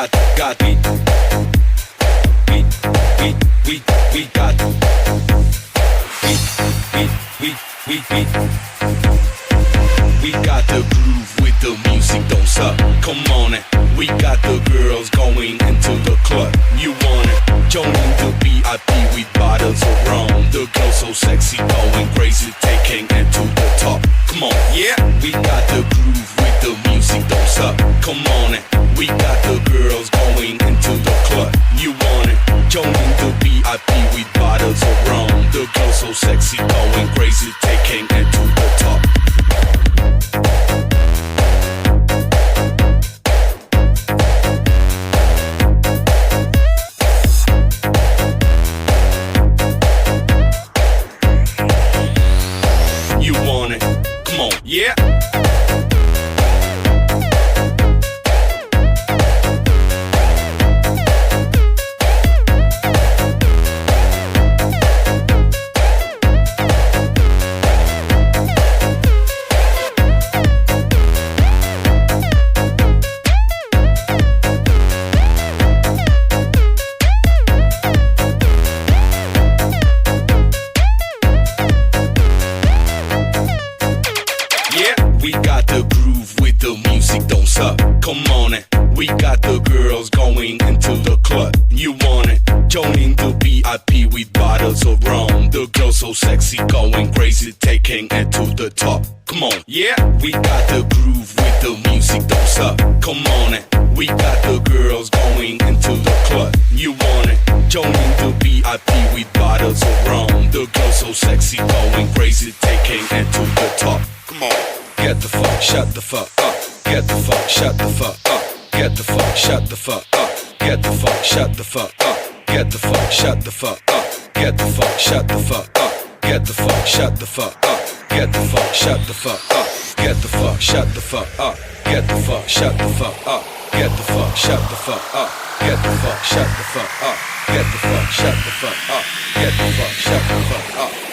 We got the groove with the music, don't suck. Come on it. We got the girls going into the club. You want it? Join the VIP with bottles of rum. The girls so sexy, going crazy, taking it to the top. Come on, yeah. We got the groove with the music, don't suck. Come on it. We got the girls going into the club. You want it? Join the VIP with bottles of rum. The girls so sexy, going crazy, taking it to the top. You want it? Come on, yeah. We got the groove with the music, don't suck. Come on it. We got the girls going into the club. You want it? Joining the VIP with bottles of rum. The girls so sexy, going crazy, taking it to the top. Come on, yeah. We got the groove with the music, don't suck. Come on it. We got the girls going into the club. You want it? Joining the VIP with bottles of rum. The girls so sexy, going crazy, taking it to the top. Come on. Get the fuck, shut the fuck up. Get the fuck, shut the fuck up. Get the fuck, shut the fuck up. Get the fuck, shut the fuck up. Get the fuck, shut the fuck up. Get the fuck, shut the fuck up. Get the fuck, shut the fuck up. Get the fuck, shut the fuck up. Get the fuck, shut the fuck up. Get the fuck, shut the fuck up. Get the fuck, shut the fuck up. Get the fuck, shut the fuck up. Get the fuck, shut the fuck up. Get the fuck, shut the fuck up.